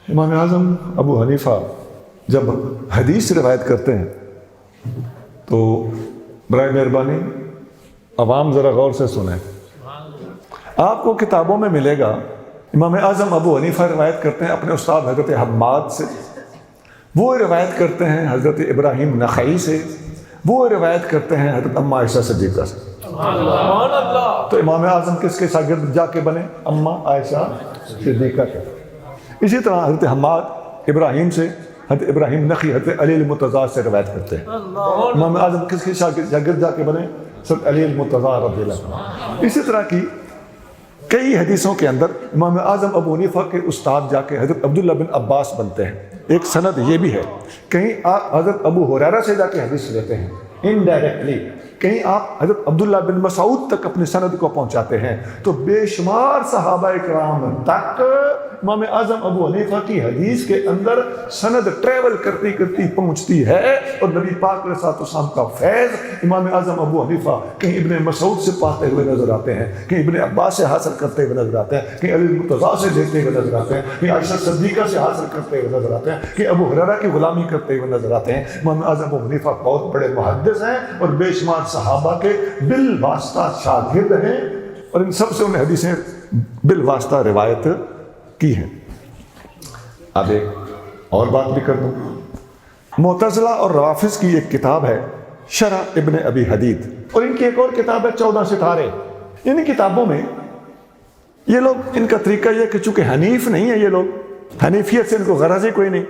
امام اعظم ابو حنیفہ جب حدیث روایت کرتے ہیں تو برائے مہربانی عوام ذرا غور سے سنیں. آپ کو کتابوں میں ملے گا امام اعظم ابو حنیفہ روایت کرتے ہیں اپنے استاد حضرت حماد سے، وہ روایت کرتے ہیں حضرت ابراہیم نخعی سے، وہ روایت کرتے ہیں حضرت اماں عائشہ صدیقہ سے. تو امام اعظم کس کے شاگرد جا کے بنے؟ اماں عائشہ صدیقہ کے. اسی طرح حضرت حماد ابراہیم سے، حضرت ابراہیم نخعی حضرت علی المرتضیٰ سے روایت کرتے ہیں. امام اعظم کس کے شاگرد جا کے بنے؟ حضرت علی المرتضیٰ رضی اللہ عنہ. اسی طرح کی کئی حدیثوں کے اندر امام اعظم ابو حنیفہ کے استاد جا کے حضرت عبداللہ بن عباس بنتے ہیں. ایک سند یہ بھی ہے، کہیں آپ حضرت ابو ہریرہ سے جا کے حدیث لیتے ہیں انڈائریکٹلی، کہیں آپ حضرت عبداللہ بن مسعود تک اپنے سند کو پہنچاتے ہیں. تو بے شمار صحابہ کرام تک امام اعظم ابو حنیفہ کی حدیث کے اندر سند ٹریول کرتی کرتی پہنچتی ہے، اور نبی پاک علیہ الصلوۃ والسلام کا فیض امام اعظم ابو حنیفہ کہیں ابن مسعود سے پاتے ہوئے نظر آتے ہیں، کہیں ابن عباس سے حاصل کرتے ہوئے نظر آتے ہیں، کہیں علی المرتضیٰ سے لیتے ہوئے نظر آتے ہیں، کہیں عائشہ صدیقہ سے حاصل کرتے ہوئے نظر آتے ہیں، کہیں ابو ہریرہ کی غلامی کرتے ہوئے نظر آتے ہیں. امام اعظم ابو حنیفہ بہت بڑے محدث ہیں اور بے شمار صحابہ کے بالواسطہ شاگرد ہیں، اور ان سب سے انہیں حدیثیں بالواسطہ روایت کی ہیں. اب ایک اور بات بھی کر دوں، معتزلہ اور روافض کی ایک کتاب ہے شرح ابن ابی حدید، اور ان کی ایک اور کتاب ہے 14 ستارے. ان کتابوں میں یہ لوگ، ان کا طریقہ یہ کہ چونکہ حنیف نہیں ہے یہ لوگ، حنیفیت سے ان کو غرض ہی کوئی نہیں،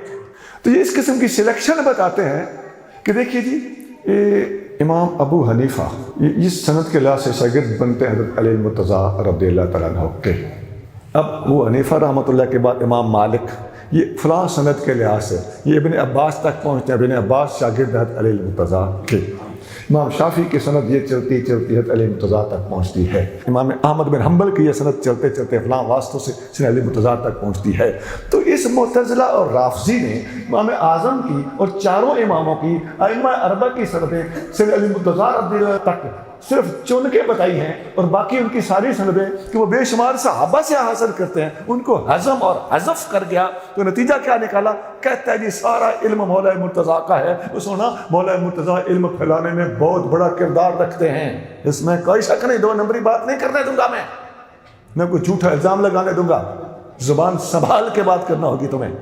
تو یہ اس قسم کی سلیکشن بتاتے ہیں کہ دیکھیے جی امام ابو حنیفہ یہ اس سند کے لحاظ سے شاگرد بنتے ہیں حضرت علی المرتضیٰ رضی اللہ تعالیٰ عنہ کے. اب ابو حنیفہ رحمۃ اللہ کے بعد امام مالک، یہ فلاں سند کے لحاظ سے یہ ابن عباس تک پہنچتے ہیں، ابن عباس شاگرد حضرت علی المرتضیٰ کے. امام شافعی کی سند یہ چلتی چلتی حضرت علی المرتضیٰ تک پہنچتی ہے. امام احمد بن حنبل کی یہ سند چلتے چلتے فلاں واسطوں سے سید علی المرتضیٰ تک پہنچتی ہے. تو اس معتزلہ اور رافضی نے امام اعظم کی اور چاروں اماموں کی ائمہ اربعہ کی سندیں سید علی المرتضیٰ رضی اللہ تک صرف چن کے بتائی ہیں، اور باقی ان کی ساری سندیں کہ وہ بے شمار صحابہ سے حاصل کرتے ہیں ان کو ہضم اور حذف کر گیا. تو نتیجہ کیا نکالا؟ کہتا ہے جی سارا علم مولا مرتضیٰ کا ہے. وہ سونا مولا مرتضیٰ علم پھیلانے میں بہت بڑا کردار رکھتے ہیں، اس میں کوئی شک نہیں. 2 نمبری بات نہیں کرنے دوں گا میں کوئی جھوٹا الزام لگانے دوں گا. زبان سنبھال کے بات کرنا ہوگی تمہیں.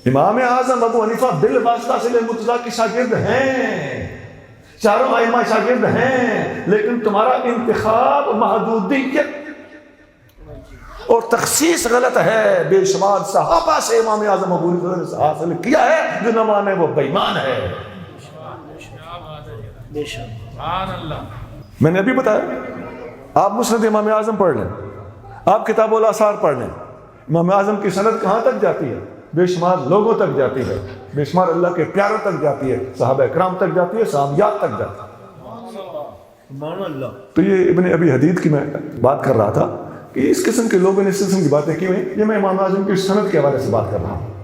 امام اعظم ابو حنیفہ بالواسطہ سے مرتضیٰ کے شاگرد ہیں، چاروں ائمہ شاگرد ہیں، لیکن تمہارا انتخاب محدودیت اور تخصیص غلط ہے. بے شمار صحابہ سے امام اعظم ابو حنیفہ نے حاصل کیا ہے، جو نہ مانے وہ بے ایمان ہے. میں نے ابھی بتایا، آپ مسند امام اعظم پڑھ لیں، آپ کتاب الاثار پڑھ لیں، امام اعظم کی سند کہاں تک جاتی ہے؟ بے شمار لوگوں تک جاتی ہے، بے شمار اللہ کے پیاروں تک جاتی ہے، صحابہ کرام تک جاتی ہے، صحابیات تک جاتی ہے. تو یہ ابن ابی حدید کی میں بات کر رہا تھا کہ اس قسم کے لوگوں نے اس قسم کی باتیں کی ہوئی. یہ میں امام اعظم کی سند کے حوالے سے بات کر رہا ہوں.